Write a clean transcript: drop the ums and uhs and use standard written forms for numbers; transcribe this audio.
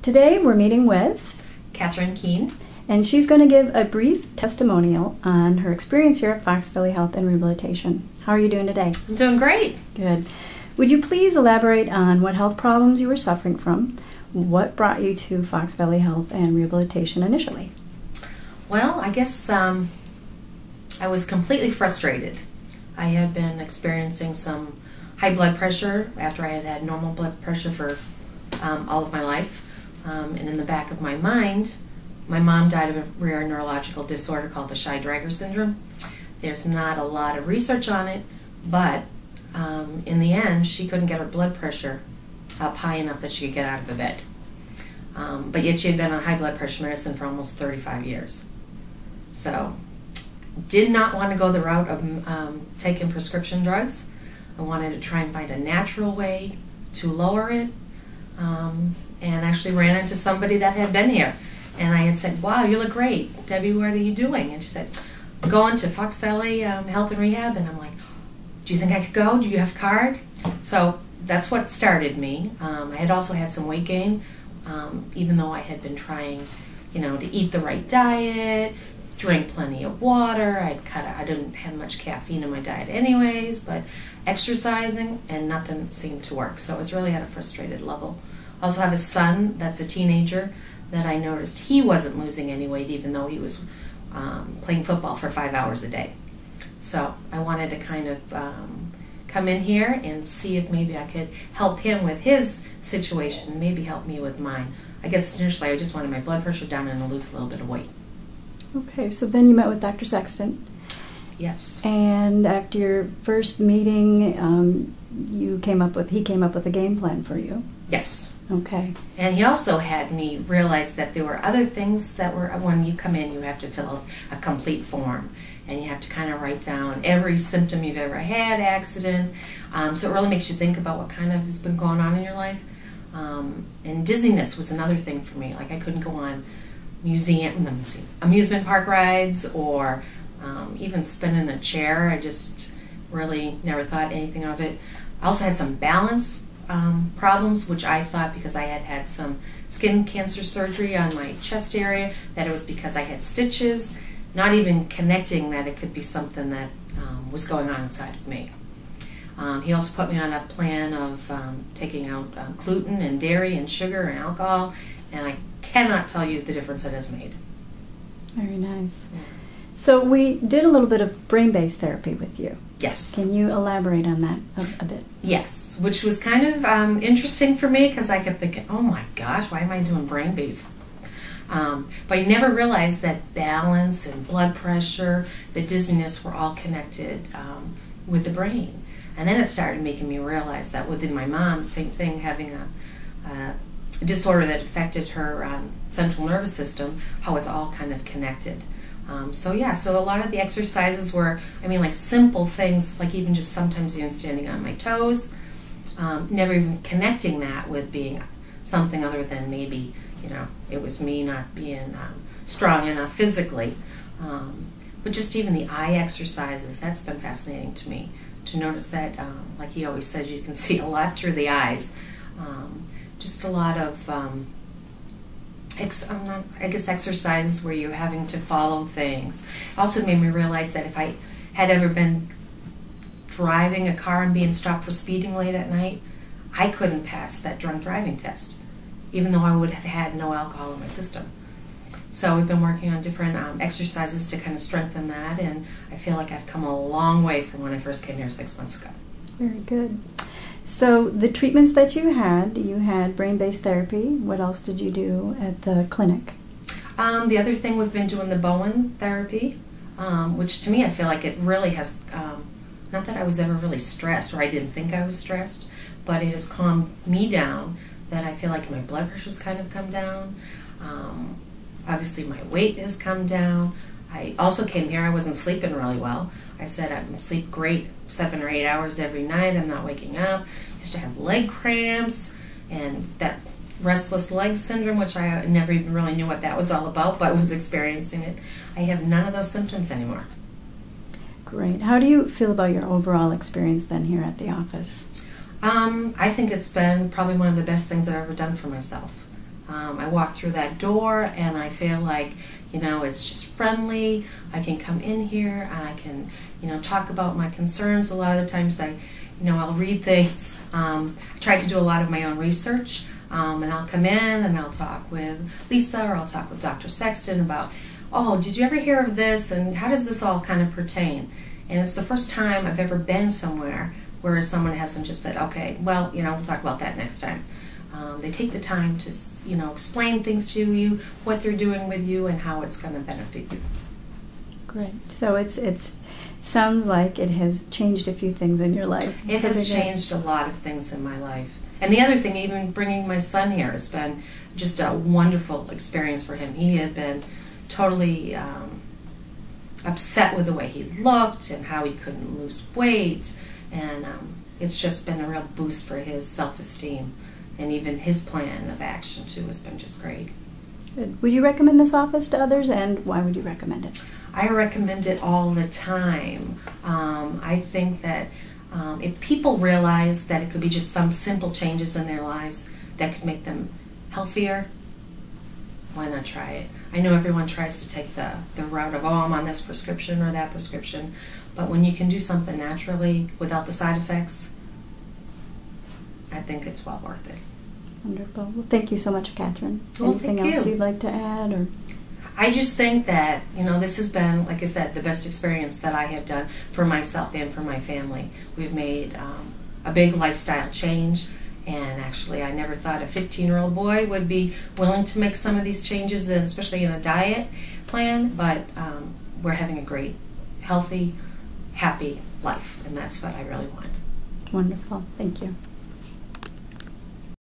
Today we're meeting with Catherine Keene. and she's going to give a brief testimonial on her experience here at Fox Valley Health and Rehabilitation. How are you doing today? I'm doing great. Good. Would you please elaborate on what health problems you were suffering from? What brought you to Fox Valley Health and Rehabilitation initially? Well, I guess I was completely frustrated. I had been experiencing some high blood pressure after I had had normal blood pressure for all of my life. And in the back of my mind, my mom died of a rare neurological disorder called the Shy-Drager syndrome. There's not a lot of research on it, but in the end, she couldn't get her blood pressure up high enough that she could get out of the bed. But yet she had been on high blood pressure medicine for almost 35 years. So, did not want to go the route of taking prescription drugs. I wanted to try and find a natural way to lower it, and actually ran into somebody that had been here. And I had said, "Wow, you look great. Debbie, what are you doing?" And she said, "I'm going to Fox Valley Health and Rehab." And I'm like, "Do you think I could go? Do you have a card?" So that's what started me. I had also had some weight gain, even though I had been trying, to eat the right diet, drink plenty of water. I didn't have much caffeine in my diet anyways, but exercising and nothing seemed to work. So it was really at a frustrated level. I also have a son that's a teenager that I noticed he wasn't losing any weight even though he was playing football for 5 hours a day. So I wanted to kind of come in here and see if maybe I could help him with his situation and maybe help me with mine. I guess initially I just wanted my blood pressure down and to lose a little bit of weight. Okay, so then you met with Dr. Sexton. Yes. And after your first meeting, he came up with a game plan for you. Yes. Okay. And he also had me realize that there were other things that were, when you come in, you have to fill out a complete form. And you have to kind of write down every symptom you've ever had, accident. So it really makes you think about what kind of has been going on in your life. And dizziness was another thing for me. Like I couldn't go on amusement park rides or even spin in a chair. I just really never thought anything of it. I also had some balance problems, which I thought because I had had some skin cancer surgery on my chest area, that it was because I had stitches, not even connecting that it could be something that was going on inside of me. He also put me on a plan of taking out gluten and dairy and sugar and alcohol, and I cannot tell you the difference it has made. Very nice. Yeah. So we did a little bit of brain-based therapy with you. Yes. Can you elaborate on that a bit? Yes, which was kind of interesting for me because I kept thinking, oh my gosh, why am I doing brain-based? But I never realized that balance and blood pressure, the dizziness were all connected with the brain. And then it started making me realize that within my mom, same thing, having a disorder that affected her central nervous system, how it's all kind of connected. So a lot of the exercises were, like simple things, like even just sometimes even standing on my toes, never even connecting that with being something other than maybe, it was me not being strong enough physically. But just even the eye exercises, that's been fascinating to me, to notice that, like he always says, you can see a lot through the eyes. Just a lot of, exercises where you're having to follow things. It also made me realize that if I had ever been driving a car and being stopped for speeding late at night, I couldn't pass that drunk driving test, even though I would have had no alcohol in my system. So we've been working on different exercises to kind of strengthen that, and I feel like I've come a long way from when I first came here 6 months ago. Very good. So the treatments that you had brain-based therapy. What else did you do at the clinic? The other thing, we've been doing the Bowen therapy, which to me I feel like it really has, not that I was ever really stressed, or I didn't think I was stressed, but it has calmed me down, that I feel like my blood pressure's kind of come down. Obviously my weight has come down. I also came here, I wasn't sleeping really well. I said I sleep great 7 or 8 hours every night. I'm not waking up. I used to have leg cramps and that restless leg syndrome, which I never even really knew what that was all about, but was experiencing it. I have none of those symptoms anymore. Great. How do you feel about your overall experience then here at the office? I think it's been probably one of the best things I've ever done for myself. I walk through that door and I feel like, it's just friendly. I can come in here and I can, talk about my concerns. A lot of the times I'll read things. I try to do a lot of my own research, and I'll come in and I'll talk with Lisa, or I'll talk with Dr. Sexton about, oh, did you ever hear of this, and how does this all kind of pertain? And it's the first time I've ever been somewhere where someone hasn't just said, okay, well, we'll talk about that next time. They take the time to, explain things to you, what they're doing with you, and how it's going to benefit you. Great. So it's sounds like it has changed a few things in your life. It has changed a lot of things in my life. And the other thing, even bringing my son here has been just a wonderful experience for him. He had been totally upset with the way he looked and how he couldn't lose weight. And it's just been a real boost for his self-esteem. And even his plan of action, too, has been just great. Good. Would you recommend this office to others, and why would you recommend it? I recommend it all the time. I think that if people realize that it could be just some simple changes in their lives that could make them healthier, why not try it? I know everyone tries to take the route of, oh, I'm on this prescription or that prescription, but when you can do something naturally without the side effects, I think it's well worth it. Wonderful. Well, thank you so much, Catherine. Well, Anything else you'd like to add? Or I just think that, this has been, like I said, the best experience that I have done for myself and for my family. We've made a big lifestyle change, and actually I never thought a 15-year-old boy would be willing to make some of these changes, and especially in a diet plan, but we're having a great, healthy, happy life, and that's what I really want. Wonderful. Thank you.